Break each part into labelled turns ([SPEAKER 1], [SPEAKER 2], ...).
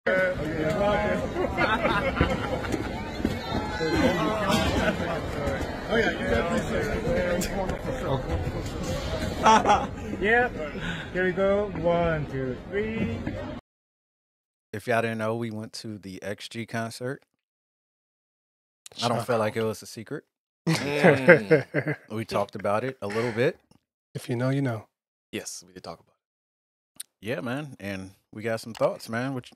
[SPEAKER 1] Yep. Here we go. 1, 2, 3.
[SPEAKER 2] If y'all didn't know, we went to the XG concert. I don't feel like it was a secret. We talked about it a little bit.
[SPEAKER 3] If you know, you know.
[SPEAKER 4] Yes, we did talk about it.
[SPEAKER 2] Yeah, man, and we got some thoughts, man. What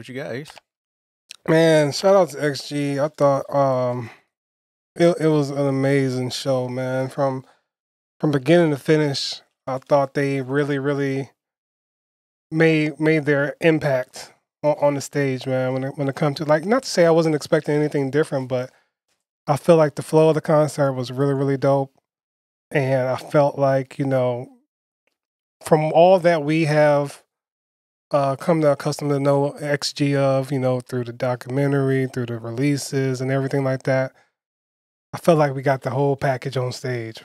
[SPEAKER 2] you got, Ace?
[SPEAKER 3] Man, shout out to XG. I thought it was an amazing show, man. From beginning to finish, I thought they really made their impact on the stage, man. When it comes to, like, not to say I wasn't expecting anything different, but I feel like the flow of the concert was really dope, and I felt like, you know, from all that we have come to accustom to know XG of, you know, through the documentary, through the releases and everything like that, I felt like we got the whole package on stage,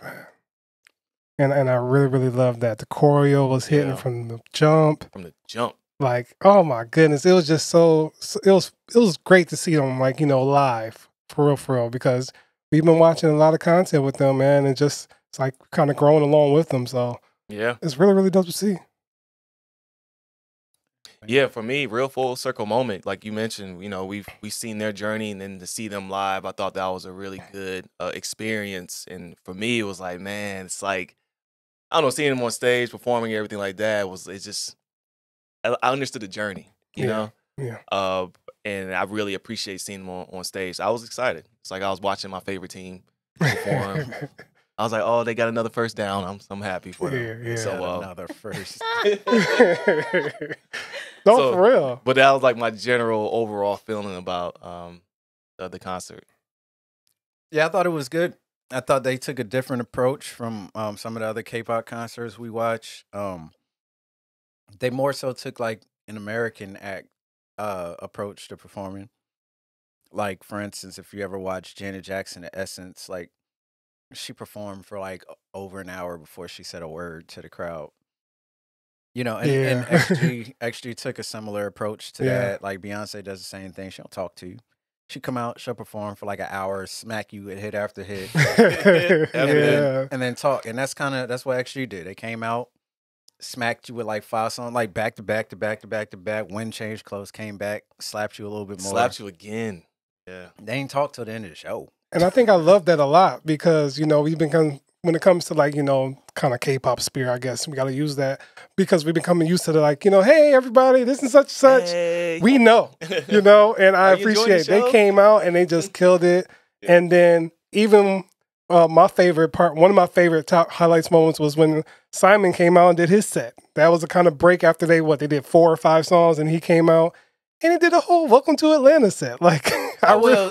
[SPEAKER 3] man. And I really loved that. The choreo was hitting from the jump.
[SPEAKER 4] From the jump.
[SPEAKER 3] Like, oh my goodness. It was just it was great to see them, like, you know, live. For real, because we've been watching a lot of content with them, man, and it's like kind of growing along with them. So
[SPEAKER 4] yeah,
[SPEAKER 3] it's really dope to see.
[SPEAKER 4] Yeah, for me, real full circle moment. Like you mentioned, you know, we've seen their journey, and then to see them live, I thought that was a really good experience. And for me, it was like, man, it's like, I don't know, seeing them on stage performing, everything like that it's just, I understood the journey, you know.
[SPEAKER 3] Yeah.
[SPEAKER 4] And I really appreciate seeing them on stage. I was excited. It's like I was watching my favorite team perform. I was like, oh, they got another first down. I'm happy for them.
[SPEAKER 3] Yeah.
[SPEAKER 4] So
[SPEAKER 2] Another first.
[SPEAKER 3] No, for real.
[SPEAKER 4] But that was like my general overall feeling about the concert.
[SPEAKER 2] Yeah, I thought it was good. I thought they took a different approach from some of the other K-pop concerts we watch. They more so took like an American approach to performing. Like, for instance, if you ever watch Janet Jackson at Essence, like, she performed for like over an hour before she said a word to the crowd. You know, and XG took a similar approach to that. Like, Beyonce does the same thing. She don't talk to you. She come out, she'll perform for like an hour, smack you with hit after hit, and then talk. And that's what XG did. They came out, smacked you with like 5 songs, like back to back to back to back to back. Wind changed clothes, came back, slapped you a little bit more.
[SPEAKER 4] Slapped you again. Yeah.
[SPEAKER 2] They ain't talk till the end of the show.
[SPEAKER 3] And I think I love that a lot because, you know, when it comes to, like, you know, kind of K-pop spirit, I guess we got to use that because we've been coming used to the, like, you know, hey, everybody, this and such.
[SPEAKER 4] Hey.
[SPEAKER 3] We know, you know, and I appreciate they came out and they just killed it. Yeah. And then even my favorite part, one of my favorite top highlights moments was when Simon came out and did his set. That was a kind of break after they did 4 or 5 songs, and he came out and he did a whole Welcome to Atlanta set. Like,
[SPEAKER 2] I will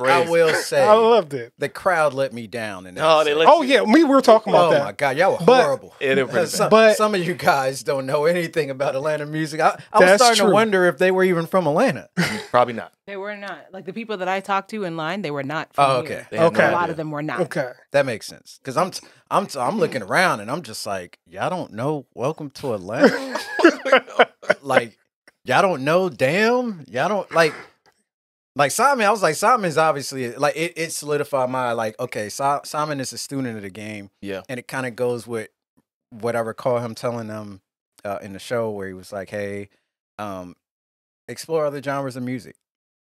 [SPEAKER 2] say,
[SPEAKER 3] I loved it.
[SPEAKER 2] The crowd let me down in that.
[SPEAKER 3] Yeah, we were talking about that.
[SPEAKER 2] Oh my God, y'all were horrible.
[SPEAKER 3] But
[SPEAKER 2] some of you guys don't know anything about Atlanta music. I was starting to wonder if they were even from Atlanta.
[SPEAKER 4] Probably not.
[SPEAKER 5] They were not. Like, the people that I talked to in line, they were not from here.
[SPEAKER 3] Okay.
[SPEAKER 5] A lot of them were not.
[SPEAKER 3] Okay.
[SPEAKER 2] That makes sense. Because I'm looking around and I'm just like, y'all don't know Welcome to Atlanta? Like, y'all don't know, damn? Y'all don't, like Simon, I was like, Simon is obviously, like, it solidified my, like, okay, Simon is a student of the game.
[SPEAKER 4] Yeah.
[SPEAKER 2] And it kind of goes with what I recall him telling them in the show where he was like, hey, explore other genres of music.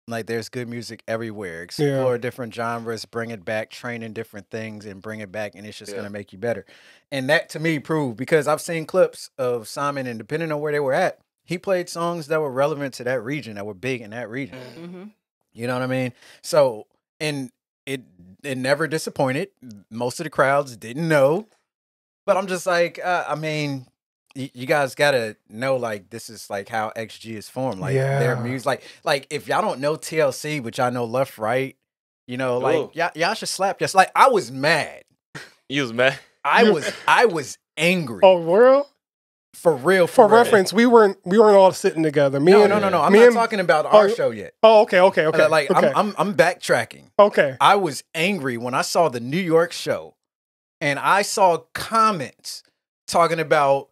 [SPEAKER 2] Like, there's good music everywhere. Explore different genres, bring it back, train in different things, and bring it back, and it's just going to make you better. And that, to me, proved, because I've seen clips of Simon, and depending on where they were at, he played songs that were relevant to that region, that were big in that region.
[SPEAKER 5] Mm-hmm.
[SPEAKER 2] You know what I mean? So, and it never disappointed. Most of the crowds didn't know. But I'm just like, I mean, you guys got to know, like, this is, like, how XG is formed. Like, their music. Like, if y'all don't know TLC, which I know left, right, you know, like, y'all should slap. Just like, I was mad.
[SPEAKER 4] You was mad?
[SPEAKER 2] I was angry.
[SPEAKER 3] Oh, world?
[SPEAKER 2] For real.
[SPEAKER 3] For reference, we weren't all sitting together.
[SPEAKER 2] No. I'm not talking about our show yet.
[SPEAKER 3] Oh, okay.
[SPEAKER 2] Like, okay. I'm backtracking.
[SPEAKER 3] Okay.
[SPEAKER 2] I was angry when I saw the New York show, and I saw comments talking about,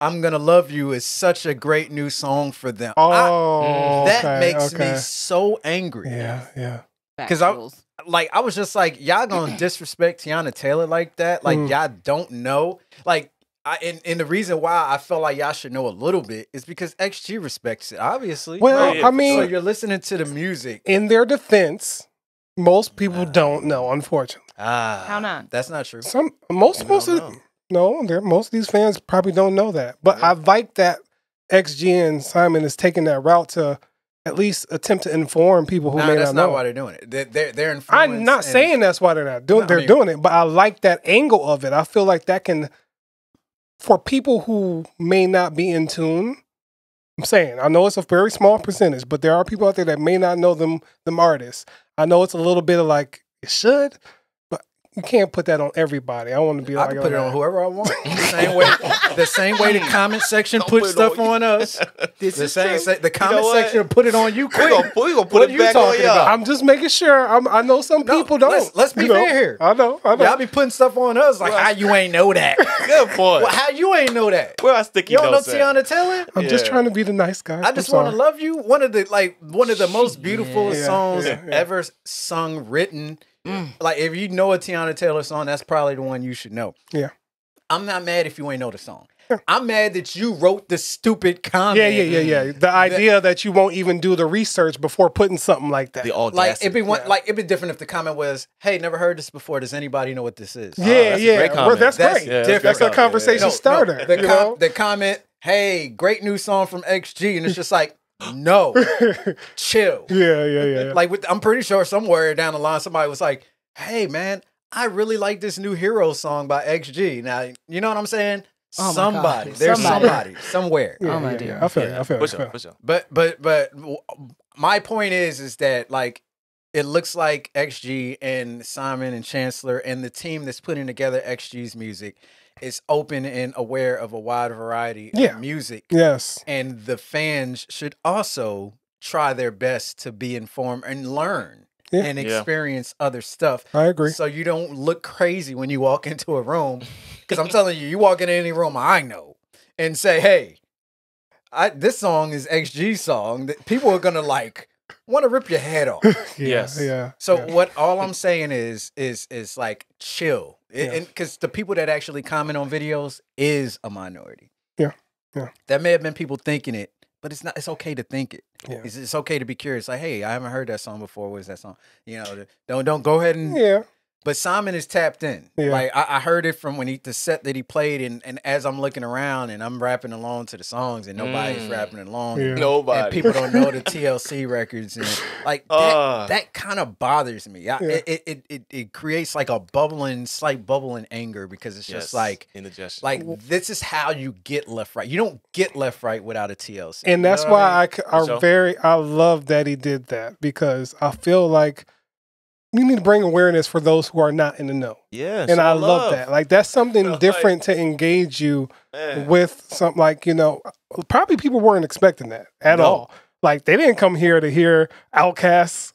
[SPEAKER 2] I'm Gonna Love You is such a great new song for them.
[SPEAKER 3] Oh,
[SPEAKER 2] That makes
[SPEAKER 3] okay.
[SPEAKER 2] me so angry.
[SPEAKER 3] Yeah.
[SPEAKER 2] Because I was just like, y'all gonna disrespect Tiana Taylor like that? Like y'all don't know? Like, and the reason why I felt like y'all should know a little bit is because XG respects it, obviously.
[SPEAKER 3] Well,
[SPEAKER 4] yeah,
[SPEAKER 3] I mean,
[SPEAKER 2] so you're listening to the music.
[SPEAKER 3] in their defense, most people don't know, unfortunately.
[SPEAKER 5] How not?
[SPEAKER 2] That's not true.
[SPEAKER 3] Most of most of these fans probably don't know that. But I like that XG and Simon is taking that route to at least attempt to inform people who may
[SPEAKER 2] that's
[SPEAKER 3] not know.
[SPEAKER 2] not why they're doing it. They're influenced.
[SPEAKER 3] I'm not saying that's why they're not doing. They're doing it, but I like that angle of it. I feel like that can, for people who may not be in tune. I'm saying, I know it's a very small percentage, but there are people out there that may not know them artists. I know it's a little bit of like, it should, but you can't put that on everybody. I want to be
[SPEAKER 2] I
[SPEAKER 3] like,
[SPEAKER 2] can put it on whoever I want. The same way the comment section puts stuff on us. The comment section will put it on you.
[SPEAKER 4] We gonna put
[SPEAKER 2] What
[SPEAKER 4] it
[SPEAKER 2] are
[SPEAKER 4] back
[SPEAKER 2] you
[SPEAKER 4] on
[SPEAKER 2] talking
[SPEAKER 4] y'all.
[SPEAKER 2] about?
[SPEAKER 3] I'm just making sure. I know some people don't.
[SPEAKER 2] Let's be fair here.
[SPEAKER 3] I know.
[SPEAKER 2] Y'all be putting stuff on us like, how you ain't know that?
[SPEAKER 4] Good point.
[SPEAKER 2] Well, how you ain't know that?
[SPEAKER 4] Where I sticky
[SPEAKER 2] You don't know
[SPEAKER 4] notes at?
[SPEAKER 2] Tiana Taylor?
[SPEAKER 3] I'm just trying to be the nice guy.
[SPEAKER 2] I just want to love you. One of the most beautiful
[SPEAKER 3] Yeah,
[SPEAKER 2] songs
[SPEAKER 3] yeah.
[SPEAKER 2] ever sung, written. Like if you know a Tiana Taylor song, that's probably the one you should know.
[SPEAKER 3] Yeah.
[SPEAKER 2] I'm not mad if you ain't know the song. I'm mad that you wrote the stupid comment.
[SPEAKER 3] Yeah. The idea that you won't even do the research before putting something like that.
[SPEAKER 4] The
[SPEAKER 2] Like
[SPEAKER 4] audacity.
[SPEAKER 2] it'd be different if the comment was, "Hey, never heard this before. Does anybody know what this is?"
[SPEAKER 3] Yeah,
[SPEAKER 4] that's a great
[SPEAKER 3] Well,
[SPEAKER 4] comment.
[SPEAKER 3] that's great.
[SPEAKER 4] Yeah,
[SPEAKER 2] different.
[SPEAKER 3] That's a conversation starter.
[SPEAKER 2] The comment, "Hey, great new song from XG," and it's just like, no, chill.
[SPEAKER 3] Yeah.
[SPEAKER 2] Like I'm pretty sure somewhere down the line somebody was like, "Hey, man, I really like this new Hero song by XG." Now, you know what I'm saying?
[SPEAKER 5] Oh my
[SPEAKER 2] Somebody,
[SPEAKER 5] God.
[SPEAKER 2] there's
[SPEAKER 5] Somebody.
[SPEAKER 2] somebody somewhere.
[SPEAKER 5] Oh my dear.
[SPEAKER 3] I feel it.
[SPEAKER 4] For sure.
[SPEAKER 2] But my point is that like it looks like XG and Simon and Chancellor and the team that's putting together XG's music is open and aware of a wide variety of music.
[SPEAKER 3] Yes.
[SPEAKER 2] And the fans should also try their best to be informed and learn and experience other stuff.
[SPEAKER 3] I agree.
[SPEAKER 2] So you don't look crazy when you walk into a room. Because I'm telling you, you walk into any room I know and say, "Hey, this song is XG's song," that people are gonna like want to rip your head off.
[SPEAKER 4] Yes.
[SPEAKER 3] Yeah.
[SPEAKER 2] So what all I'm saying is like chill. And because the people that actually comment on videos is a minority.
[SPEAKER 3] Yeah.
[SPEAKER 2] That may have been people thinking it, but it's not. It's okay to think it.
[SPEAKER 3] Yeah.
[SPEAKER 2] It's okay to be curious. Like, hey, I haven't heard that song before. What is that song? You know, don't go ahead and
[SPEAKER 3] Yeah.
[SPEAKER 2] But Simon is tapped in.
[SPEAKER 3] Yeah.
[SPEAKER 2] Like I heard it from the set that he played, and as I'm looking around and I'm rapping along to the songs, and nobody's rapping along.
[SPEAKER 3] Yeah.
[SPEAKER 4] Nobody.
[SPEAKER 2] And people don't know the TLC records, and like that kind of bothers me. It creates like a slight bubbling anger because it's just like
[SPEAKER 4] indigestion.
[SPEAKER 2] Like this is how you get left right. You don't get left right without a TLC.
[SPEAKER 3] And that's why I love that he did that, because I feel like you need to bring awareness for those who are not in the know.
[SPEAKER 4] Yeah.
[SPEAKER 3] And I love that. Like, that's something different to engage you with something like, probably people weren't expecting that at all. Like, they didn't come here to hear Outkast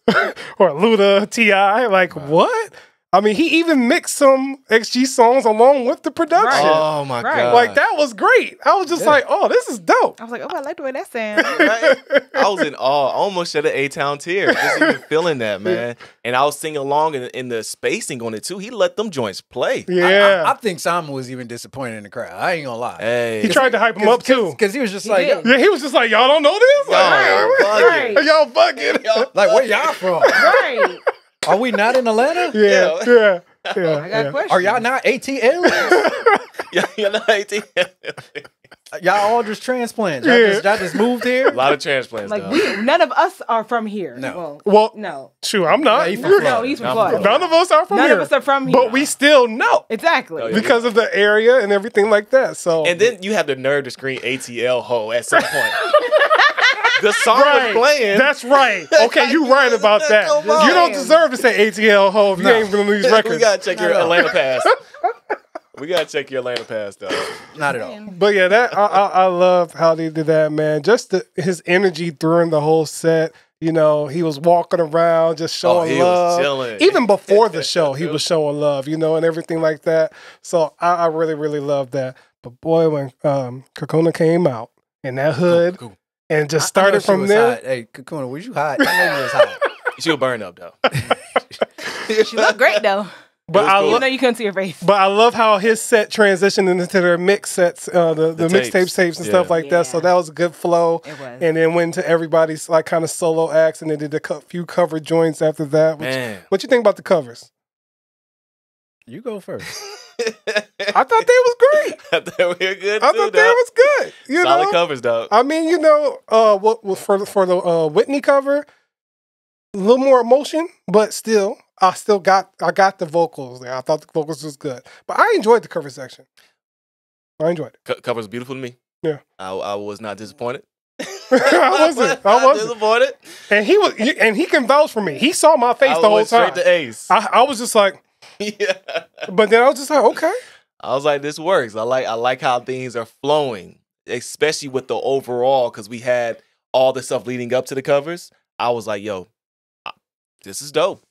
[SPEAKER 3] or Luda, T.I. Like, what? I mean, he even mixed some XG songs along with the production.
[SPEAKER 4] Oh, my God.
[SPEAKER 3] Like, that was great. I was just like, oh, this is dope.
[SPEAKER 5] I was like, oh, I like the way that sounds.
[SPEAKER 4] I was in awe. I almost shed an A-Town tear. Just even feeling that, man. And I was singing along in the spacing on it, too. He let them joints play.
[SPEAKER 3] Yeah.
[SPEAKER 2] I think Simon was even disappointed in the crowd. I ain't gonna lie.
[SPEAKER 4] Hey.
[SPEAKER 3] He tried to hype him up, too.
[SPEAKER 2] Because he was just like,
[SPEAKER 3] Yeah, he was just like, y'all don't know this? Y'all bugging.
[SPEAKER 2] Like, where y'all from?
[SPEAKER 5] Right.
[SPEAKER 2] Are we not in Atlanta?
[SPEAKER 3] Yeah.
[SPEAKER 5] I got questions.
[SPEAKER 2] Are y'all not ATL?
[SPEAKER 4] You're not ATL.
[SPEAKER 2] Y'all all just transplants. Y'all just moved here?
[SPEAKER 4] A lot of transplants,
[SPEAKER 5] Like,
[SPEAKER 4] dog.
[SPEAKER 5] none of us are from here.
[SPEAKER 2] No.
[SPEAKER 3] Well,
[SPEAKER 5] No.
[SPEAKER 3] shoot, I'm not.
[SPEAKER 2] No, he from Florida.
[SPEAKER 5] No, he's from Florida.
[SPEAKER 3] None of us are from
[SPEAKER 5] None
[SPEAKER 3] here.
[SPEAKER 5] of us are from here.
[SPEAKER 3] But we still know.
[SPEAKER 5] Exactly.
[SPEAKER 4] Oh, yeah.
[SPEAKER 3] Because of the area and everything like that. So
[SPEAKER 4] And then you have the nerve to scream ATL ho at some point. The song was playing.
[SPEAKER 3] That's right. Okay, you right about that.
[SPEAKER 4] Come on.
[SPEAKER 3] You don't deserve to say ATL ho if you ain't gonna lose records.
[SPEAKER 4] We gotta check your Atlanta pass. We gotta check your Atlanta pass, dog.
[SPEAKER 2] Not at all.
[SPEAKER 3] But yeah, that I love how they did that, man. Just his energy during the whole set. He was walking around just showing
[SPEAKER 4] he
[SPEAKER 3] love.
[SPEAKER 4] was chilling.
[SPEAKER 3] Even before the show, he was showing love, and everything like that. So I really, really love that. But boy, when Kakuna came out in that hood
[SPEAKER 4] Cool.
[SPEAKER 3] and just
[SPEAKER 2] I know
[SPEAKER 3] started
[SPEAKER 2] she
[SPEAKER 3] from
[SPEAKER 2] was
[SPEAKER 3] there.
[SPEAKER 2] hot. Hey, Kakuna, was you hot? I know you was hot.
[SPEAKER 4] She'll burn up though.
[SPEAKER 5] She looked great though.
[SPEAKER 3] But I
[SPEAKER 5] Even
[SPEAKER 3] love,
[SPEAKER 5] though you couldn't see her face.
[SPEAKER 3] but I love how his set transitioned into their mix sets, the mixtape tapes and stuff
[SPEAKER 4] Yeah.
[SPEAKER 3] like that. So
[SPEAKER 5] Yeah.
[SPEAKER 3] that was a good flow.
[SPEAKER 5] It was.
[SPEAKER 3] And then went to everybody's like kind of solo acts, and they did a few cover joints after that.
[SPEAKER 4] Man.
[SPEAKER 3] What you think about the covers?
[SPEAKER 2] You go first.
[SPEAKER 3] I thought they was great.
[SPEAKER 4] I thought we were good
[SPEAKER 3] I
[SPEAKER 4] too,
[SPEAKER 3] thought they
[SPEAKER 4] dog.
[SPEAKER 3] was good. You
[SPEAKER 4] Solid
[SPEAKER 3] know,
[SPEAKER 4] covers, dog.
[SPEAKER 3] I mean, you know, what for the Whitney cover, a little more emotion, but still, I got the vocals there. I thought the vocals was good, but I enjoyed the cover section. I enjoyed it.
[SPEAKER 4] Covers beautiful to me.
[SPEAKER 3] Yeah.
[SPEAKER 4] I was not disappointed.
[SPEAKER 3] I wasn't.
[SPEAKER 4] disappointed.
[SPEAKER 3] And he can vouch for me. He saw my face
[SPEAKER 4] I
[SPEAKER 3] the whole
[SPEAKER 4] went
[SPEAKER 3] time.
[SPEAKER 4] straight to Ace.
[SPEAKER 3] I was just like,
[SPEAKER 4] Yeah.
[SPEAKER 3] but then I was just like, okay.
[SPEAKER 4] I was like, this works. I like how things are flowing, especially with the overall, because we had all the stuff leading up to the covers. I was like, yo, this is dope.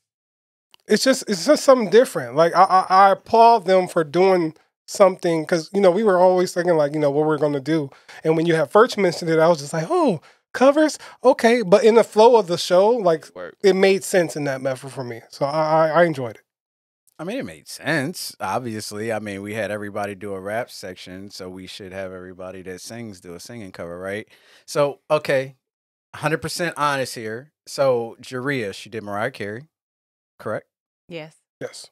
[SPEAKER 3] It's just something different. Like I applaud them for doing something, because you know we were always thinking like, you know, what we're gonna do. And when you have first mentioned it, I was just like, oh, covers, okay. But in the flow of the show, like
[SPEAKER 4] Work.
[SPEAKER 3] it made sense in that method for me. So I enjoyed it.
[SPEAKER 2] I mean, it made sense. Obviously, I mean, we had everybody do a rap section, so we should have everybody that sings do a singing cover, right? So, okay, 100% honest here. So, Jaria, she did Mariah Carey, correct?
[SPEAKER 5] Yes.
[SPEAKER 3] Yes.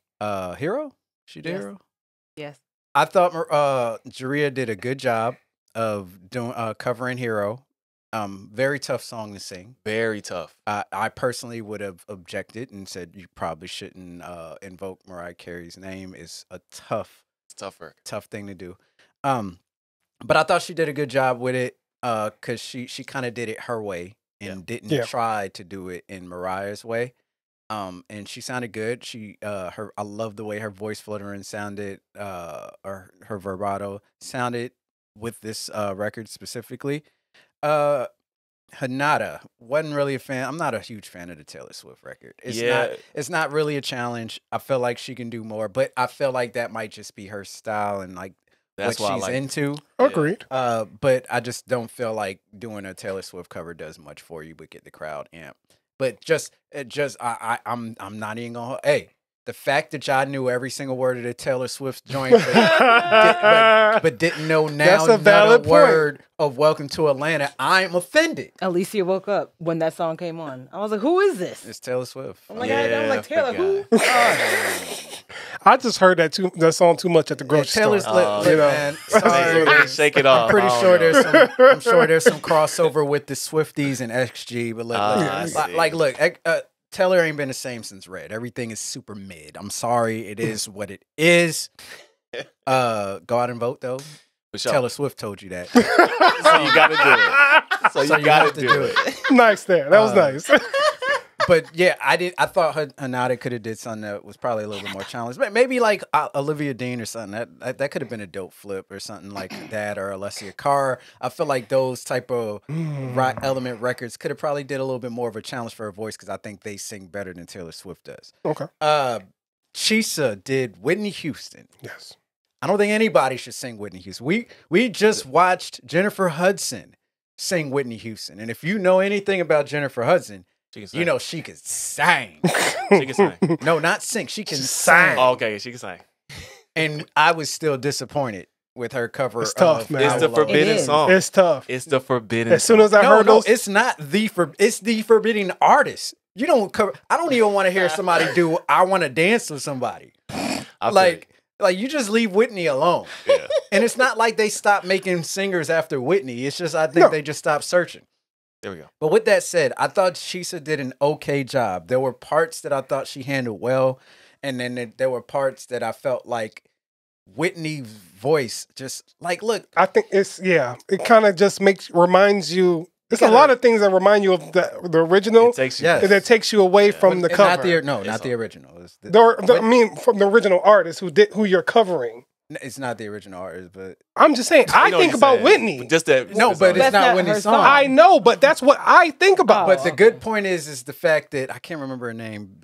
[SPEAKER 2] Hero, she did
[SPEAKER 5] Yes.
[SPEAKER 2] Hero.
[SPEAKER 5] Yes.
[SPEAKER 2] I thought Jaria did a good job of doing covering Hero. Very tough song to sing.
[SPEAKER 4] Very tough.
[SPEAKER 2] I personally would have objected and said you probably shouldn't invoke Mariah Carey's name. It's a tough thing to do. But I thought she did a good job with it because she kind of did it her way and didn't try to do it in Mariah's way. And she sounded good. I love the way her voice fluttering sounded, or her vibrato sounded with this record specifically. Hanada wasn't really a fan. I'm not a huge fan of the Taylor Swift record. It's not really a challenge. I feel like she can do more, but I feel like that might just be her style and like
[SPEAKER 4] That's
[SPEAKER 2] what
[SPEAKER 4] why I
[SPEAKER 2] she's
[SPEAKER 4] like it.
[SPEAKER 2] into.
[SPEAKER 3] Agreed.
[SPEAKER 2] But I just don't feel like doing a Taylor Swift cover does much for you but get the crowd amped. But I'm not even gonna. Hey, the fact that y'all knew every single word of the Taylor Swift joint, but didn't know now
[SPEAKER 3] That's a valid
[SPEAKER 2] another word of "Welcome to Atlanta," I'm offended.
[SPEAKER 5] Alicia woke up when that song came on. I was like, "Who is this?"
[SPEAKER 2] It's Taylor Swift.
[SPEAKER 5] I'm like, I'm like Taylor, who?
[SPEAKER 3] I just heard that song too much at the grocery
[SPEAKER 2] Taylor's
[SPEAKER 3] store.
[SPEAKER 2] look,
[SPEAKER 3] you know.
[SPEAKER 2] man. Sorry.
[SPEAKER 4] Shake it off.
[SPEAKER 2] I'm pretty
[SPEAKER 4] I don't
[SPEAKER 2] sure
[SPEAKER 4] know.
[SPEAKER 2] I'm sure there's some crossover with the Swifties and XG, but look, Taylor ain't been the same since Red. Everything is super mid. I'm sorry, it is what it is. Go out and vote though.
[SPEAKER 4] For sure.
[SPEAKER 2] Taylor Swift told you that.
[SPEAKER 4] So you got to do it. So you got to do it.
[SPEAKER 3] Nice there. That was nice.
[SPEAKER 2] But yeah, I thought Hanada could have did something that was probably a little bit more challenging. Maybe like Olivia Dean or something. That could have been a dope flip or something like that, or Alessia Cara. I feel like those type of rock element records could have probably did a little bit more of a challenge for her voice because I think they sing better than Taylor Swift does.
[SPEAKER 3] Okay.
[SPEAKER 2] Chisa did Whitney Houston.
[SPEAKER 3] Yes.
[SPEAKER 2] I don't think anybody should sing Whitney Houston. We just watched Jennifer Hudson sing Whitney Houston, and if you know anything about Jennifer Hudson, you know she can sing.
[SPEAKER 4] She can sing.
[SPEAKER 2] No, not sing. She can
[SPEAKER 3] Sang.
[SPEAKER 2] sing.
[SPEAKER 4] Oh, okay, she can sing.
[SPEAKER 2] And I was still disappointed with her cover.
[SPEAKER 3] It's tough, man.
[SPEAKER 4] It's the forbidden
[SPEAKER 5] It is.
[SPEAKER 4] song.
[SPEAKER 3] It's tough.
[SPEAKER 4] It's the forbidden
[SPEAKER 3] As soon as I
[SPEAKER 2] No,
[SPEAKER 3] heard those,
[SPEAKER 2] it's not it's the forbidden artist. You don't cover. I don't even want to hear somebody do "I Want to Dance with Somebody." Like you just leave Whitney alone.
[SPEAKER 4] Yeah.
[SPEAKER 2] And it's not like they stopped making singers after Whitney. It's just I think they just stopped searching.
[SPEAKER 4] There we go.
[SPEAKER 2] But with that said, I thought Chisa did an okay job. There were parts that I thought she handled well, and then there were parts that I felt like Whitney's voice just like, look.
[SPEAKER 3] I think it kind of just reminds you. There's a lot of things that remind you of the original.
[SPEAKER 4] It takes you.
[SPEAKER 2] Yes.
[SPEAKER 3] That takes you away from the cover.
[SPEAKER 2] Not the original. It's
[SPEAKER 3] I mean, from the original artist who you're covering.
[SPEAKER 2] It's not the original artist, but
[SPEAKER 3] I'm just saying. I think about Whitney.
[SPEAKER 4] Just that.
[SPEAKER 2] no, but it's
[SPEAKER 5] That's
[SPEAKER 2] not
[SPEAKER 5] not
[SPEAKER 2] Whitney's
[SPEAKER 5] her
[SPEAKER 2] song.
[SPEAKER 5] song.
[SPEAKER 3] I know, but that's what I think about.
[SPEAKER 2] But the good point is the fact that I can't remember her name.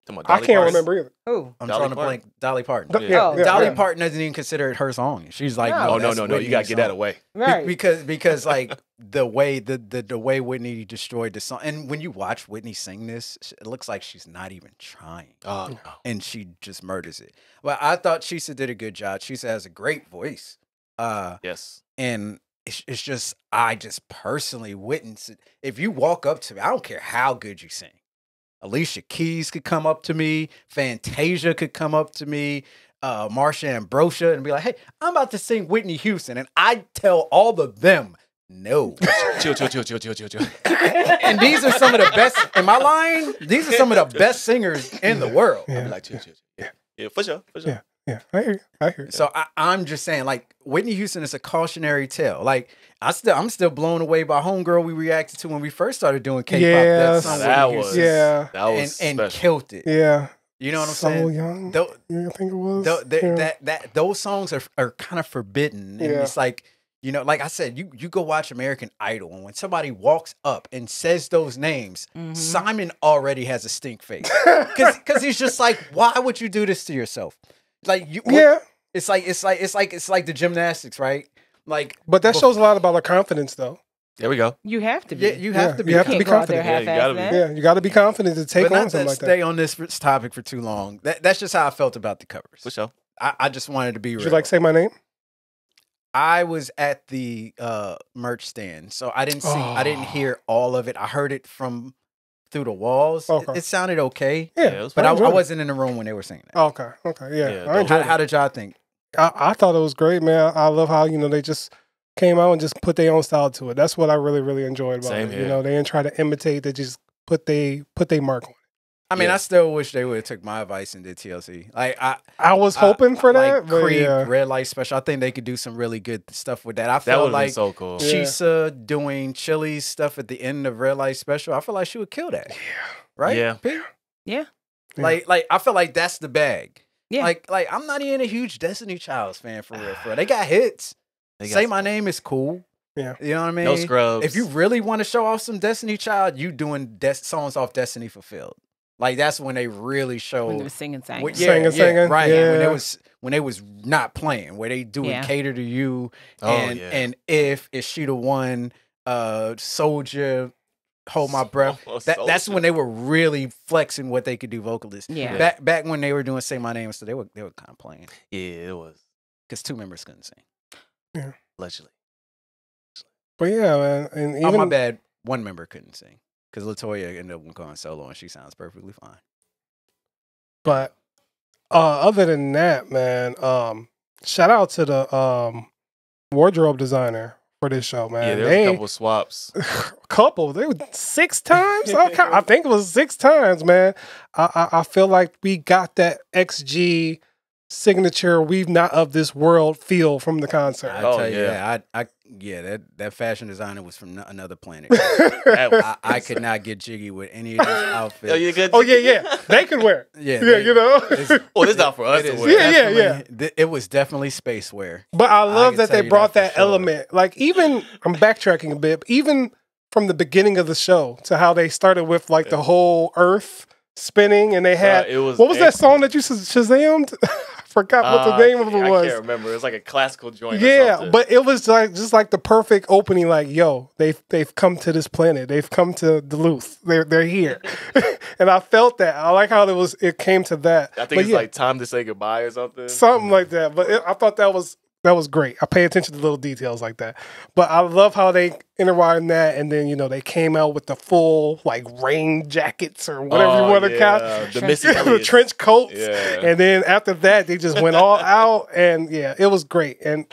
[SPEAKER 4] Talking about
[SPEAKER 3] I
[SPEAKER 4] Dolly
[SPEAKER 3] can't
[SPEAKER 4] Parton?
[SPEAKER 3] remember either.
[SPEAKER 5] Who?
[SPEAKER 2] I'm
[SPEAKER 4] Dolly
[SPEAKER 2] trying to
[SPEAKER 4] Parton?
[SPEAKER 2] blank Dolly Parton.
[SPEAKER 3] Yeah,
[SPEAKER 5] Oh.
[SPEAKER 3] yeah,
[SPEAKER 2] Dolly
[SPEAKER 3] yeah.
[SPEAKER 2] Parton doesn't even consider it her song. She's like,
[SPEAKER 5] No.
[SPEAKER 4] Oh no,
[SPEAKER 2] that's
[SPEAKER 4] no, no! You
[SPEAKER 2] Whitney's
[SPEAKER 4] gotta get that
[SPEAKER 2] song.
[SPEAKER 4] away.
[SPEAKER 5] Right.
[SPEAKER 2] Because like the way the way Whitney destroyed the song, and when you watch Whitney sing this, it looks like she's not even trying,
[SPEAKER 4] Oh no.
[SPEAKER 2] and she just murders it. Well, I thought Shisa did a good job. Shisa has a great voice,
[SPEAKER 4] Yes.
[SPEAKER 2] and it's just I just personally witness it. If you walk up to me, I don't care how good you sing. Alicia Keys could come up to me, Fantasia could come up to me, Marsha Ambrosia, and be like, "Hey, I'm about to sing Whitney Houston," and I tell all of them, "No."
[SPEAKER 4] Chill.
[SPEAKER 2] And these are some of the best. Am I lying? These are some of the best singers in the world.
[SPEAKER 3] Yeah.
[SPEAKER 4] I'd be like, chill. Yeah, for sure.
[SPEAKER 3] Yeah. Yeah, I hear you.
[SPEAKER 2] So I'm just saying, like, Whitney Houston is a cautionary tale. Like, I'm still blown away by Homegirl we reacted to when we first started doing K-pop.
[SPEAKER 3] Yes.
[SPEAKER 2] That song
[SPEAKER 4] That
[SPEAKER 2] Whitney
[SPEAKER 4] was
[SPEAKER 2] Houston,
[SPEAKER 3] Yeah.
[SPEAKER 4] that was
[SPEAKER 2] and
[SPEAKER 4] special.
[SPEAKER 2] killed it.
[SPEAKER 3] Yeah.
[SPEAKER 2] You know what I'm
[SPEAKER 3] So
[SPEAKER 2] saying?
[SPEAKER 3] Young.
[SPEAKER 2] Tho-
[SPEAKER 3] Yeah, I think it was.
[SPEAKER 2] That those songs are kind of forbidden, and
[SPEAKER 3] Yeah.
[SPEAKER 2] it's like, you know, like I said, you go watch American Idol, and when somebody walks up and says those names, Simon already has a stink face because he's just like, why would you do this to yourself? Like
[SPEAKER 3] Yeah.
[SPEAKER 2] it's like the gymnastics, right? Like,
[SPEAKER 3] But that shows a lot about our confidence, though.
[SPEAKER 4] There we go.
[SPEAKER 5] You have to be.
[SPEAKER 2] yeah, you have to be.
[SPEAKER 3] you have to
[SPEAKER 5] Can't
[SPEAKER 3] be
[SPEAKER 5] go out there
[SPEAKER 3] confident.
[SPEAKER 4] Yeah, you gotta
[SPEAKER 5] half-assed
[SPEAKER 4] be.
[SPEAKER 5] that.
[SPEAKER 3] Yeah, you got to be confident to take
[SPEAKER 2] But
[SPEAKER 3] on
[SPEAKER 2] not
[SPEAKER 3] something
[SPEAKER 2] to
[SPEAKER 3] like that.
[SPEAKER 2] stay on this topic for too long. That's just how I felt about the covers.
[SPEAKER 4] For sure.
[SPEAKER 2] I just wanted to be
[SPEAKER 3] Would
[SPEAKER 2] real.
[SPEAKER 3] you like to say my name?
[SPEAKER 2] I was at the merch stand, so I didn't hear all of it. I heard it from through the walls.
[SPEAKER 3] Okay.
[SPEAKER 2] It sounded okay,
[SPEAKER 3] Yeah,
[SPEAKER 4] it was
[SPEAKER 2] but I
[SPEAKER 3] enjoyed it.
[SPEAKER 2] wasn't in the room when they were singing that.
[SPEAKER 3] Okay, yeah.
[SPEAKER 4] Yeah,
[SPEAKER 3] I enjoyed
[SPEAKER 2] How
[SPEAKER 3] it.
[SPEAKER 2] did y'all think?
[SPEAKER 3] I thought it was great, man. I love how, they just came out and just put their own style to it. That's what I really, really enjoyed about
[SPEAKER 4] Same
[SPEAKER 3] it.
[SPEAKER 4] here.
[SPEAKER 3] They didn't try to imitate. They just put they mark on it.
[SPEAKER 2] I mean,
[SPEAKER 4] Yeah.
[SPEAKER 2] I still wish they would have took my advice and did TLC. Like
[SPEAKER 3] I was hoping for that,
[SPEAKER 2] like
[SPEAKER 3] but
[SPEAKER 2] Creed,
[SPEAKER 3] yeah.
[SPEAKER 2] Red Light Special. I think they could do some really good stuff with that. I
[SPEAKER 4] That
[SPEAKER 2] felt
[SPEAKER 4] would have
[SPEAKER 2] like
[SPEAKER 4] been so cool.
[SPEAKER 3] Yeah.
[SPEAKER 2] Shisa doing Chili's stuff at the end of Red Light Special. I feel like she would kill that. Yeah. Right?
[SPEAKER 4] Yeah.
[SPEAKER 2] P?
[SPEAKER 5] Yeah.
[SPEAKER 2] Like I feel like that's the bag.
[SPEAKER 5] Yeah.
[SPEAKER 2] Like I'm not even a huge Destiny Child's fan for real. They got hits.
[SPEAKER 4] They got
[SPEAKER 2] Say
[SPEAKER 4] some-
[SPEAKER 2] My Name is cool.
[SPEAKER 3] Yeah.
[SPEAKER 2] You know what I mean?
[SPEAKER 4] No scrubs.
[SPEAKER 2] If you really want to show off some Destiny Child, you doing songs off Destiny Fulfilled. Like that's when they really show
[SPEAKER 5] When they were singing.
[SPEAKER 3] Singing,
[SPEAKER 2] right.
[SPEAKER 3] yeah.
[SPEAKER 2] When they was not playing, where they doing
[SPEAKER 5] Yeah.
[SPEAKER 2] Cater to You
[SPEAKER 4] Oh,
[SPEAKER 2] and
[SPEAKER 4] yeah.
[SPEAKER 2] and If Is She the One, Soldier, Hold My Breath.
[SPEAKER 4] Oh,
[SPEAKER 2] That's
[SPEAKER 4] Soulja.
[SPEAKER 2] when they were really flexing what they could do vocalists.
[SPEAKER 5] Yeah.
[SPEAKER 2] Back when they were doing Say My Name, so they were kind of playing
[SPEAKER 4] Yeah, it was.
[SPEAKER 2] because two members couldn't sing.
[SPEAKER 4] Allegedly.
[SPEAKER 3] But yeah, man. And
[SPEAKER 2] Oh,
[SPEAKER 3] even
[SPEAKER 2] my bad. One member couldn't sing because Latoya ended up going solo and she sounds perfectly fine.
[SPEAKER 3] But other than that, man, shout out to the wardrobe designer for this show, man.
[SPEAKER 4] Yeah, there was a couple of swaps.
[SPEAKER 3] couple. They were 6 times. I think it was 6 times, man. I feel like we got that XG signature "we've not of this world" feel from the concert.
[SPEAKER 2] I
[SPEAKER 4] Oh,
[SPEAKER 2] tell you,
[SPEAKER 4] yeah.
[SPEAKER 2] that fashion designer was from another planet.
[SPEAKER 4] That was-
[SPEAKER 2] I could not get jiggy with any of these outfits.
[SPEAKER 4] Oh, you good?
[SPEAKER 3] Oh yeah, they could wear it.
[SPEAKER 2] Yeah,
[SPEAKER 3] Yeah, you know.
[SPEAKER 4] Well, this not for us
[SPEAKER 2] it
[SPEAKER 4] to
[SPEAKER 2] is
[SPEAKER 4] wear.
[SPEAKER 2] definitely- It was definitely space wear.
[SPEAKER 3] But I love
[SPEAKER 2] can
[SPEAKER 3] that
[SPEAKER 2] tell
[SPEAKER 3] they
[SPEAKER 2] you
[SPEAKER 3] brought
[SPEAKER 2] that
[SPEAKER 3] that
[SPEAKER 2] for sure.
[SPEAKER 3] element. Like even I'm backtracking a bit, even from the beginning of the show to how they started with like the whole Earth spinning, and they had
[SPEAKER 4] it was
[SPEAKER 3] what was that song that you shazammed? I forgot what the name of it
[SPEAKER 4] I
[SPEAKER 3] was.
[SPEAKER 4] can't remember. It was like a classical joint. or
[SPEAKER 3] Yeah,
[SPEAKER 4] something.
[SPEAKER 3] but it was like just like the perfect opening. Like, yo, they've come to this planet. They've come to Duluth. They're here, and I felt that. I like how it came to that.
[SPEAKER 4] I
[SPEAKER 3] But
[SPEAKER 4] think it's
[SPEAKER 3] yeah,
[SPEAKER 4] like time to say goodbye or something.
[SPEAKER 3] something like that. But I thought that was great. I pay attention to little details like that. But I love how they intertwined that, and then they came out with the full like rain jackets or whatever you want to call it.
[SPEAKER 4] the Missy
[SPEAKER 3] The
[SPEAKER 4] Elliott.
[SPEAKER 3] trench coats.
[SPEAKER 4] Yeah.
[SPEAKER 3] And then after that, they just went all out. And yeah, it was great. And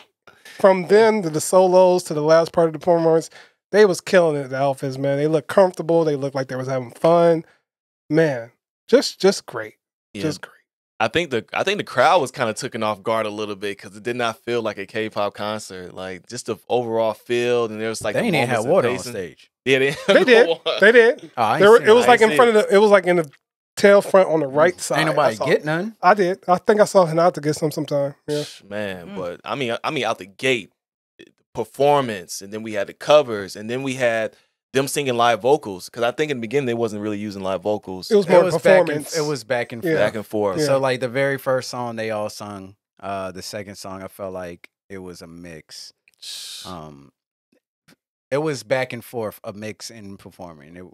[SPEAKER 3] from then to the solos to the last part of the performance, they was killing it, the outfits, man. They looked comfortable. They looked like they was having fun. Man, just great.
[SPEAKER 4] Yeah.
[SPEAKER 3] Just great.
[SPEAKER 4] I think the crowd was kind of taken off guard a little bit because it did not feel like a K-pop concert. Like just the overall feel, and there was like
[SPEAKER 2] They ain't even had water on stage.
[SPEAKER 4] Yeah, they
[SPEAKER 3] They did. They did.
[SPEAKER 2] Oh, I ain't
[SPEAKER 3] There were-
[SPEAKER 2] seen
[SPEAKER 3] it was
[SPEAKER 4] I
[SPEAKER 3] like
[SPEAKER 4] ain't
[SPEAKER 3] in
[SPEAKER 4] seen
[SPEAKER 3] front of the. It was like in the tail front on the right side.
[SPEAKER 2] Ain't nobody
[SPEAKER 3] I saw-
[SPEAKER 2] get none.
[SPEAKER 3] I did. I think I saw Hinata get some sometime. Yeah.
[SPEAKER 4] Man, but I mean, out the gate, performance, and then we had the covers, and then we had them singing live vocals, because I think in the beginning they wasn't really using live vocals.
[SPEAKER 3] It was more performance.
[SPEAKER 2] It was back and forth.
[SPEAKER 4] Back and forth.
[SPEAKER 3] Yeah.
[SPEAKER 2] So like the very first song they all sung, the second song I felt like it was a mix. It was back and forth, a mix in performing.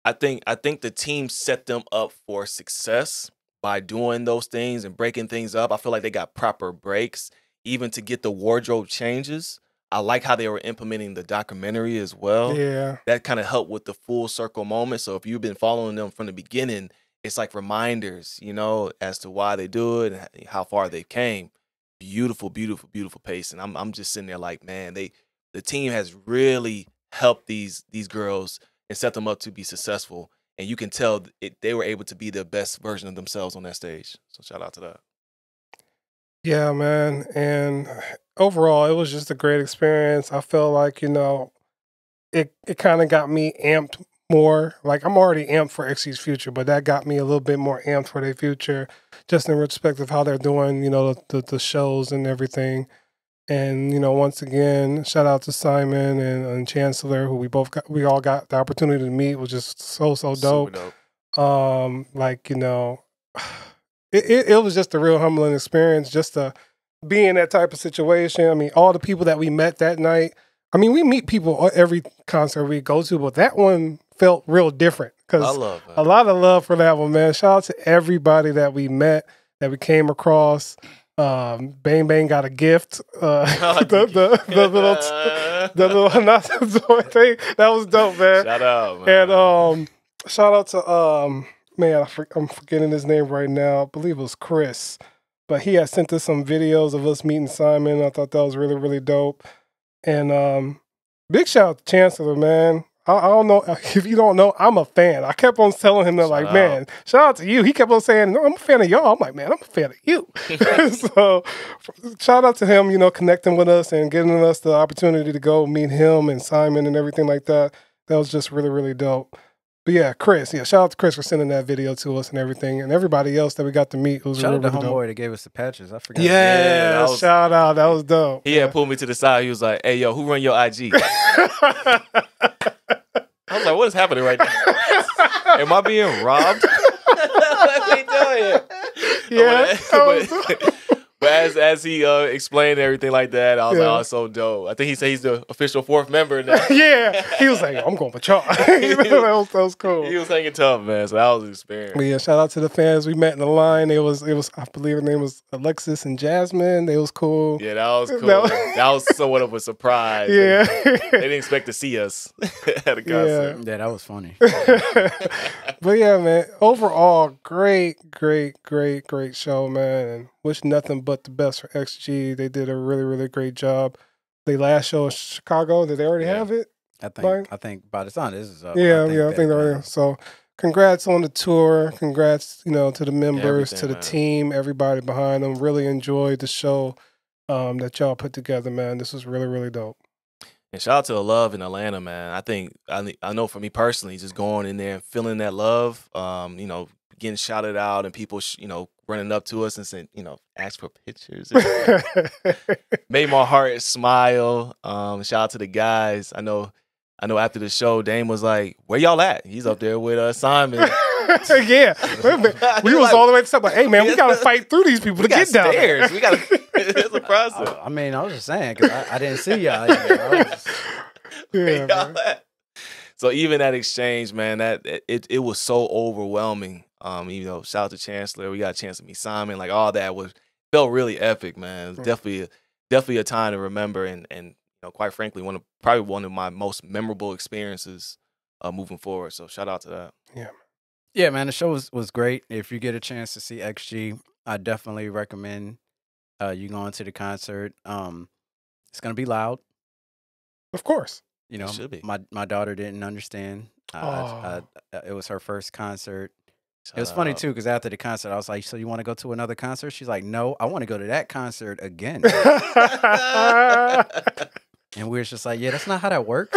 [SPEAKER 4] I think the team set them up for success by doing those things and breaking things up. I feel like they got proper breaks, even to get the wardrobe changes. I like how they were implementing the documentary as well.
[SPEAKER 3] Yeah.
[SPEAKER 4] That kind of helped with the full circle moment. So if you've been following them from the beginning, it's like reminders, you know, as to why they do it and how far they came. Beautiful, beautiful, beautiful pace. And I'm just sitting there like, man, the team has really helped these girls and set them up to be successful. And you can tell they were able to be the best version of themselves on that stage. So shout out to that.
[SPEAKER 3] Yeah, man. And overall, it was just a great experience. I feel like, you know, it kind of got me amped more. Like, I'm already amped for XG's future, but that got me a little bit more amped for their future, just in respect of how they're doing, you know, the shows and everything. And, you know, once again, shout out to Simon and Chancellor, who we all got the opportunity to meet, was just so dope.
[SPEAKER 4] Super dope.
[SPEAKER 3] Like, you know, it was just a real humbling experience just to be in that type of situation. I mean, all the people that we met that night. I mean, we meet people every concert we go to, but that one felt real different because a lot of love for that one, man. Shout out to everybody that we met, that we came across. Bang Bang got a gift. The little not the toy thing. That was dope, man.
[SPEAKER 4] Shout out, man.
[SPEAKER 3] And shout out to man, I'm forgetting his name right now. I believe it was Chris, but he had sent us some videos of us meeting Simon. I thought that was really, really dope. And big shout out to Chancellor, man. I don't know if you don't know, I'm a fan. I kept on telling him that, like, man, shout out to you. He kept on saying, no, I'm a fan of y'all. I'm like, man, I'm a fan of you. So shout out to him, you know, connecting with us and giving us the opportunity to go meet him and Simon and everything like that. That was just really, really dope. But yeah, Chris, shout out to Chris for sending that video to us and everything, and everybody else that we got to meet. It was
[SPEAKER 2] shout
[SPEAKER 3] really,
[SPEAKER 2] out to
[SPEAKER 3] really
[SPEAKER 2] homeboy
[SPEAKER 3] dope.
[SPEAKER 2] that gave us the patches. I forgot.
[SPEAKER 3] Yeah, shout out. That was dope.
[SPEAKER 4] He had pulled me to the side. He was like, hey, yo, who run your IG? I was like, what is happening right now? Am I being robbed? What are we doing? Yeah. But as he explained everything like that, I was like, oh, it's so dope. I think he said he's the official fourth member now.
[SPEAKER 3] Yeah. He was like, I'm going for Charles. that was cool.
[SPEAKER 4] He was hanging tough, man. So that was an experience.
[SPEAKER 3] But yeah, shout out to the fans we met in the line. It was I believe her name was Alexis and Jasmine. They was cool.
[SPEAKER 4] Yeah, that was cool. That was somewhat of a surprise.
[SPEAKER 3] Yeah.
[SPEAKER 4] They didn't expect to see us at a concert.
[SPEAKER 2] Yeah, that was funny.
[SPEAKER 3] But yeah, man, overall, great show, man. And wish nothing but the best for XG. They did a really, really great job. They last show in Chicago. Did they already have it?
[SPEAKER 2] I think by the time this is up.
[SPEAKER 3] Yeah, I think they're already. So congrats on the tour. Congrats, you know, to the members, to the team, everybody behind them. Really enjoyed the show that y'all put together, man. This was really, really dope.
[SPEAKER 4] And shout out to the love in Atlanta, man. I know for me personally, just going in there and feeling that love, you know, getting shouted out and people, you know, running up to us and saying, you know, ask for pictures. Made my heart smile. Shout out to the guys. I know after the show, Dame was like, where y'all at? He's up there with Simon.
[SPEAKER 3] Yeah. We was all the way to the top. Like, hey, man, we got to fight through these people to get down there.
[SPEAKER 4] We got to, it's a process.
[SPEAKER 2] I mean, I was just saying, because I didn't see y'all.
[SPEAKER 3] Yeah,
[SPEAKER 4] so even that exchange, man, that it was so overwhelming. You know, shout out to Chancellor. We got a chance to meet Simon. Like all that felt really epic, man. It was definitely a time to remember, and you know, quite frankly, probably one of my most memorable experiences moving forward. So shout out to that.
[SPEAKER 2] Yeah, man, the show was great. If you get a chance to see XG, I definitely recommend you going to the concert. It's gonna be loud,
[SPEAKER 3] of course.
[SPEAKER 2] You know,
[SPEAKER 4] it should be.
[SPEAKER 2] My daughter didn't understand. It was her first concert. It was
[SPEAKER 4] Shout
[SPEAKER 2] funny
[SPEAKER 4] out.
[SPEAKER 2] too, because after the concert, I was like, "So you want to go to another concert?" She's like, "No, I want to go to that concert again." And we were just like, "Yeah, that's not how that works."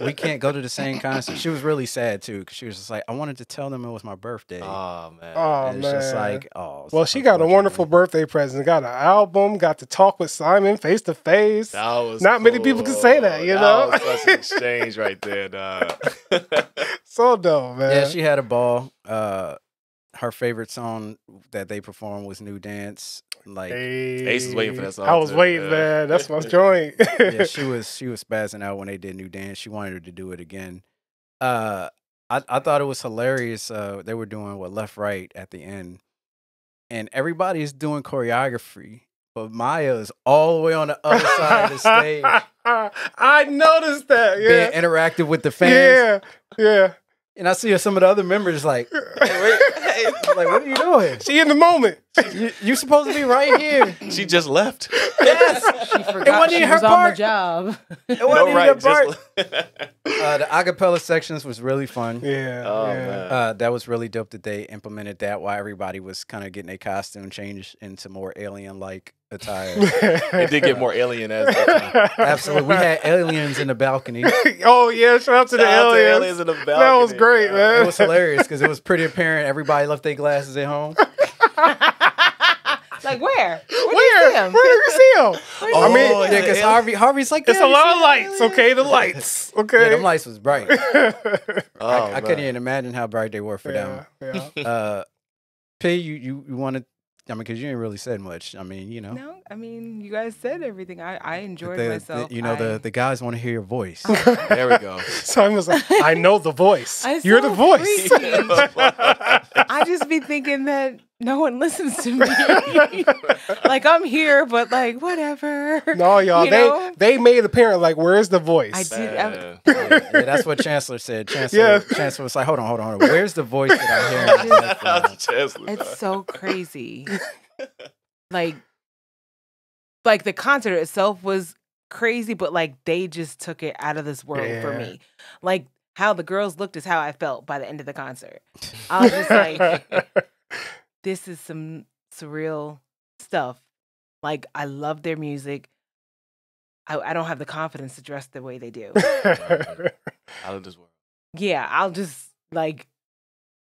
[SPEAKER 2] we can't go to the same concert. She was really sad too, because she was just like, I wanted to tell them it was my birthday.
[SPEAKER 4] Oh man.
[SPEAKER 3] Oh,
[SPEAKER 2] And it's just like, oh.
[SPEAKER 3] Well, she got a wonderful birthday present. Got an album. Got to talk with Simon face to face.
[SPEAKER 4] That was
[SPEAKER 3] Not many people can say that, you know?
[SPEAKER 4] That was such an exchange right there, dog.
[SPEAKER 3] So dope, man.
[SPEAKER 2] Yeah, she had a ball. Her favorite song that they performed was "New Dance." Like,
[SPEAKER 4] Ace was waiting for that song.
[SPEAKER 3] I was
[SPEAKER 4] too.
[SPEAKER 3] waiting, man. That's my joint.
[SPEAKER 2] yeah, she was spazzing out when they did "New Dance." She wanted her to do it again. I thought it was hilarious. They were doing left right at the end, and everybody's doing choreography, but Maya is all the way on the other side of the stage.
[SPEAKER 3] I noticed that. Yeah,
[SPEAKER 2] being interactive with the fans.
[SPEAKER 3] Yeah.
[SPEAKER 2] And I see some of the other members like, hey, like, what are you doing?
[SPEAKER 3] She in the moment.
[SPEAKER 2] You supposed to be right here.
[SPEAKER 4] She just left.
[SPEAKER 2] Yes.
[SPEAKER 5] She forgot she was on the job.
[SPEAKER 2] It wasn't even her part.
[SPEAKER 4] Just
[SPEAKER 2] The acapella sections was really fun.
[SPEAKER 3] Yeah.
[SPEAKER 4] Oh,
[SPEAKER 3] yeah.
[SPEAKER 4] man.
[SPEAKER 2] That was really dope that they implemented that while everybody was kind of getting their costume changed into more alien-like attire.
[SPEAKER 4] It did get more alien as that time.
[SPEAKER 2] Absolutely. We had aliens in the balcony.
[SPEAKER 3] Oh yeah, shout out to the
[SPEAKER 4] Shout out to
[SPEAKER 3] aliens.
[SPEAKER 4] aliens in the balcony.
[SPEAKER 3] That was great, man.
[SPEAKER 2] It was hilarious because it was pretty apparent everybody left their glasses at home.
[SPEAKER 5] Like where?
[SPEAKER 3] Where did you see him? I mean,
[SPEAKER 2] Yeah, because Harvey's like,
[SPEAKER 3] it's
[SPEAKER 2] yeah,
[SPEAKER 3] a
[SPEAKER 2] you
[SPEAKER 3] lot
[SPEAKER 2] see
[SPEAKER 3] of lights. Okay, the lights. Okay,
[SPEAKER 2] Yeah, them lights was bright.
[SPEAKER 4] Oh,
[SPEAKER 2] I couldn't even imagine how bright they were for them.
[SPEAKER 3] Yeah.
[SPEAKER 2] P, you wanted, I mean, because you ain't really said much. I mean, you know.
[SPEAKER 5] No, I mean, you guys said everything. I enjoyed
[SPEAKER 2] The-
[SPEAKER 5] myself.
[SPEAKER 2] the guys want to hear your voice.
[SPEAKER 4] There we go.
[SPEAKER 3] Simon was like, I know the voice.
[SPEAKER 5] It's
[SPEAKER 3] You're
[SPEAKER 5] so
[SPEAKER 3] the voice.
[SPEAKER 5] freaky. I just be thinking that no one listens to me. Like I'm here, but like whatever.
[SPEAKER 3] No, y'all.
[SPEAKER 5] You know?
[SPEAKER 3] They made it apparent. Like, where's the voice?
[SPEAKER 5] I did.
[SPEAKER 4] Man.
[SPEAKER 2] Yeah, that's what Chancellor said. Chancellor was like, hold on. Where's the voice that I'm hearing? in the background?"
[SPEAKER 4] Chancellor.
[SPEAKER 5] It's so crazy. like the concert itself was crazy, but like they just took it out of this world for
[SPEAKER 3] Yeah.
[SPEAKER 5] me. Like how the girls looked is how I felt by the end of the concert. I was just like, this is some surreal stuff. Like I love their music. I don't have the confidence to dress the way they do.
[SPEAKER 4] Out of this world.
[SPEAKER 5] Yeah, I'll just like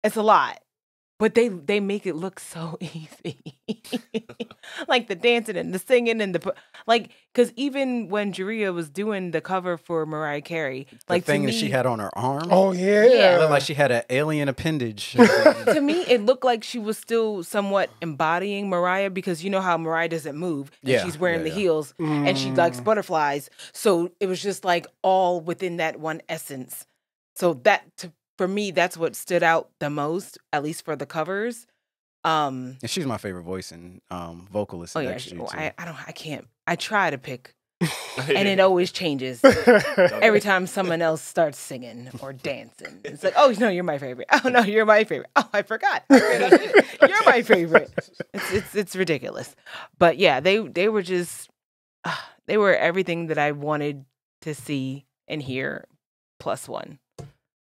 [SPEAKER 5] it's a lot. But they make it look so easy. Like the dancing and the singing and like cuz even when Jaria was doing the cover for Mariah Carey, like
[SPEAKER 2] the thing
[SPEAKER 5] to me,
[SPEAKER 2] that she had on her arm.
[SPEAKER 3] Oh yeah.
[SPEAKER 5] Yeah.
[SPEAKER 2] It looked like she had an alien appendage.
[SPEAKER 5] to me it looked like she was still somewhat embodying Mariah because you know how Mariah doesn't move and
[SPEAKER 2] Yeah,
[SPEAKER 5] she's wearing
[SPEAKER 2] yeah,
[SPEAKER 5] the
[SPEAKER 2] yeah.
[SPEAKER 5] heels and she likes butterflies. So it was just like all within that one essence. So for me, that's what stood out the most, at least for the covers.
[SPEAKER 2] And she's my favorite voice and vocalist.
[SPEAKER 5] Oh
[SPEAKER 2] in
[SPEAKER 5] yeah,
[SPEAKER 2] XG, too.
[SPEAKER 5] I can't. I try to pick, and it always changes every time someone else starts singing or dancing. It's like, oh no, you're my favorite. Oh no, you're my favorite. Oh, I forgot. You're my favorite. It's ridiculous, but yeah, they were just they were everything that I wanted to see and hear plus one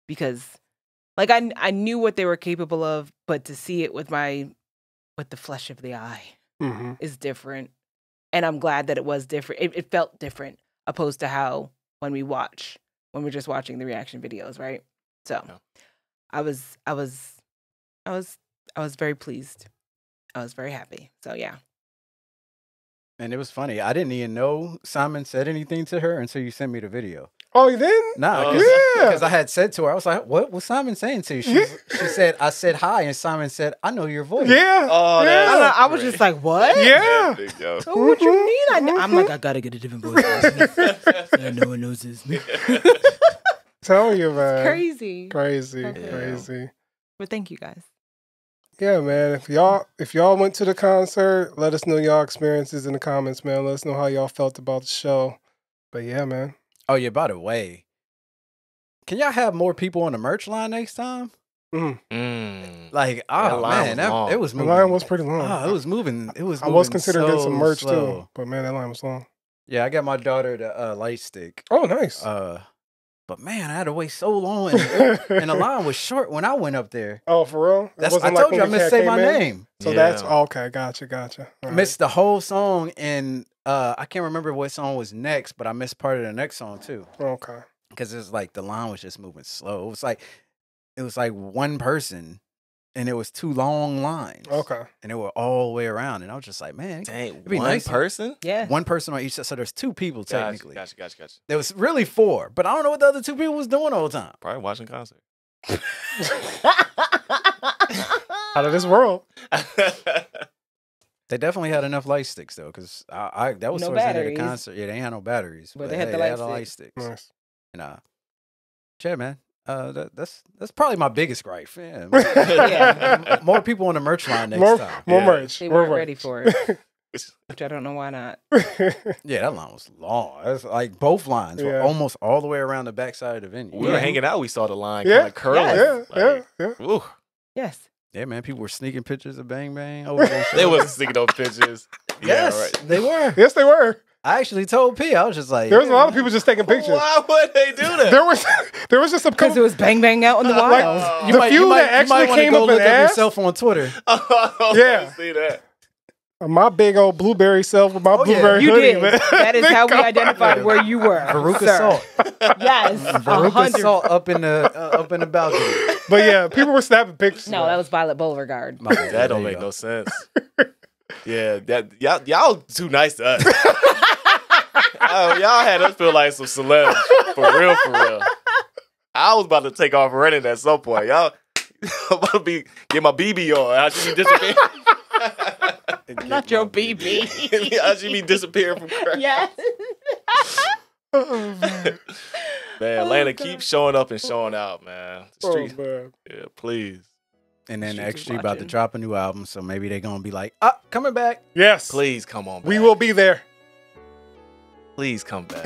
[SPEAKER 5] because. Like I knew what they were capable of, but to see it with the flesh of the eye is different. And I'm glad that it was different. It felt different opposed to how when we're just watching the reaction videos, right? So
[SPEAKER 4] Yeah.
[SPEAKER 5] I was very pleased. I was very happy. So yeah.
[SPEAKER 2] And it was funny. I didn't even know Simon said anything to her until you sent me the video.
[SPEAKER 3] Oh, you didn't?
[SPEAKER 2] Nah,
[SPEAKER 3] Yeah.
[SPEAKER 2] because I had said to her, I was like, what was Simon saying to you? She said, I said hi, and Simon said, I know your voice.
[SPEAKER 3] Yeah.
[SPEAKER 4] Oh,
[SPEAKER 3] yeah.
[SPEAKER 4] that's
[SPEAKER 5] I was just like, what?
[SPEAKER 3] Yeah.
[SPEAKER 4] Big yo.
[SPEAKER 5] So what you mean? I'm like, I gotta get a different voice. So no one knows this.
[SPEAKER 3] Tell you, man.
[SPEAKER 5] Crazy.
[SPEAKER 3] Crazy.
[SPEAKER 5] But thank you guys.
[SPEAKER 3] Yeah, man. If y'all went to the concert, let us know y'all experiences in the comments, man. Let us know how y'all felt about the show. But yeah, man.
[SPEAKER 2] Oh, yeah, by the way, can y'all have more people on the merch line next time? Like,
[SPEAKER 4] That
[SPEAKER 2] oh,
[SPEAKER 4] line
[SPEAKER 2] man,
[SPEAKER 4] was long.
[SPEAKER 2] it was
[SPEAKER 3] The
[SPEAKER 2] moving.
[SPEAKER 3] line was pretty long.
[SPEAKER 2] Oh, it was moving. It was
[SPEAKER 3] I was
[SPEAKER 2] moving
[SPEAKER 3] considering getting some
[SPEAKER 2] so
[SPEAKER 3] merch
[SPEAKER 2] slow.
[SPEAKER 3] too, but man, that line was long.
[SPEAKER 2] Yeah, I got my daughter the light stick.
[SPEAKER 3] Oh, nice.
[SPEAKER 2] But man, I had to wait so long, and the line was short when I went up there.
[SPEAKER 3] Oh, for real? It
[SPEAKER 2] That's,
[SPEAKER 3] wasn't
[SPEAKER 2] I told
[SPEAKER 3] when
[SPEAKER 2] you I
[SPEAKER 3] the
[SPEAKER 2] missed
[SPEAKER 3] cat
[SPEAKER 2] say my
[SPEAKER 3] came in?
[SPEAKER 2] name.
[SPEAKER 3] So
[SPEAKER 4] Yeah.
[SPEAKER 3] that's okay. Gotcha. All right.
[SPEAKER 2] Missed the whole song, and I can't remember what song was next, but I missed part of the next song too.
[SPEAKER 3] Okay.
[SPEAKER 2] because it's like the line was just moving slow. It was like one person, and it was 2 long lines.
[SPEAKER 3] Okay.
[SPEAKER 2] And they were all the way around, and I was just like, man,
[SPEAKER 4] Dang,
[SPEAKER 2] it'd be
[SPEAKER 4] one
[SPEAKER 2] nice.
[SPEAKER 4] person?
[SPEAKER 5] Yeah.
[SPEAKER 2] One person on each side, so there's 2 people technically.
[SPEAKER 4] Gotcha.
[SPEAKER 2] There was really 4, but I don't know what the other 2 people was doing all the time.
[SPEAKER 4] Probably watching concert.
[SPEAKER 3] Out of this world.
[SPEAKER 2] They definitely had enough light sticks though, because that was
[SPEAKER 5] No
[SPEAKER 2] towards the end of the
[SPEAKER 5] batteries.
[SPEAKER 2] concert. Yeah, they ain't had no batteries,
[SPEAKER 5] But they had the light
[SPEAKER 2] sticks.
[SPEAKER 3] Nice.
[SPEAKER 2] And yeah, man. That's probably my biggest gripe. Yeah,
[SPEAKER 5] Yeah.
[SPEAKER 2] more people on the merch line next
[SPEAKER 3] More
[SPEAKER 2] time.
[SPEAKER 3] merch.
[SPEAKER 5] They
[SPEAKER 3] More
[SPEAKER 5] weren't
[SPEAKER 3] merch.
[SPEAKER 5] ready for it, which I don't know why not.
[SPEAKER 2] Yeah, that line was long. It's like both lines were
[SPEAKER 3] Yeah.
[SPEAKER 2] almost all the way around the backside of the venue.
[SPEAKER 4] We were hanging out. We saw the line
[SPEAKER 3] Yeah.
[SPEAKER 4] kind of curling.
[SPEAKER 3] Yeah.
[SPEAKER 4] Ooh.
[SPEAKER 5] Yes.
[SPEAKER 2] Yeah, man. People were sneaking pictures of Bang Bang over there.
[SPEAKER 4] They wasn't sticking those pictures.
[SPEAKER 2] Yes,
[SPEAKER 4] Yeah, right.
[SPEAKER 2] they were.
[SPEAKER 3] Yes, they were.
[SPEAKER 2] I actually told P. I was just like,
[SPEAKER 3] There was a
[SPEAKER 2] yeah,
[SPEAKER 3] lot of
[SPEAKER 2] man.
[SPEAKER 3] people just taking pictures.
[SPEAKER 4] Why would they do that?
[SPEAKER 3] There was just a
[SPEAKER 5] Because
[SPEAKER 3] couple.
[SPEAKER 5] it was bang bang out in the
[SPEAKER 3] Like,
[SPEAKER 5] wild.
[SPEAKER 3] the few that actually
[SPEAKER 2] wanna
[SPEAKER 3] came
[SPEAKER 2] go
[SPEAKER 3] up and
[SPEAKER 2] look up
[SPEAKER 3] asked.
[SPEAKER 2] yourself on Twitter.
[SPEAKER 3] Yeah.
[SPEAKER 4] See that.
[SPEAKER 3] My big old blueberry self with my
[SPEAKER 2] Oh, yeah.
[SPEAKER 3] blueberry
[SPEAKER 5] You
[SPEAKER 3] hoodie,
[SPEAKER 5] did.
[SPEAKER 3] man.
[SPEAKER 5] That is
[SPEAKER 3] They
[SPEAKER 5] how we
[SPEAKER 3] come-
[SPEAKER 5] identified where you were.
[SPEAKER 2] Veruca
[SPEAKER 5] sir.
[SPEAKER 2] Salt.
[SPEAKER 5] Yes.
[SPEAKER 2] Veruca
[SPEAKER 5] 100.
[SPEAKER 2] Salt up in the balcony.
[SPEAKER 3] But yeah, people were snapping pictures.
[SPEAKER 5] No, that was Violet Beauregard.
[SPEAKER 2] My bad.
[SPEAKER 4] That don't
[SPEAKER 2] There you
[SPEAKER 4] make
[SPEAKER 2] go.
[SPEAKER 4] no sense. Yeah, that y'all too nice to us. Y'all had us feel like some celebs. For real. I was about to take off running at some point. Y'all I'm about to get my BB on. I should be disappearing.
[SPEAKER 5] Not your BB.
[SPEAKER 4] I should be disappearing from crack.
[SPEAKER 5] Yes.
[SPEAKER 3] Oh, man.
[SPEAKER 4] Man, Atlanta, keep showing up and showing out, man. The
[SPEAKER 3] Oh,
[SPEAKER 4] streets,
[SPEAKER 3] man.
[SPEAKER 4] yeah, please.
[SPEAKER 2] And then
[SPEAKER 5] Streets
[SPEAKER 2] XG about to
[SPEAKER 5] watching.
[SPEAKER 2] drop a new album, so maybe they're gonna be like, coming back.
[SPEAKER 3] Yes.
[SPEAKER 4] Please come on back.
[SPEAKER 3] We will be there.
[SPEAKER 4] Please come back.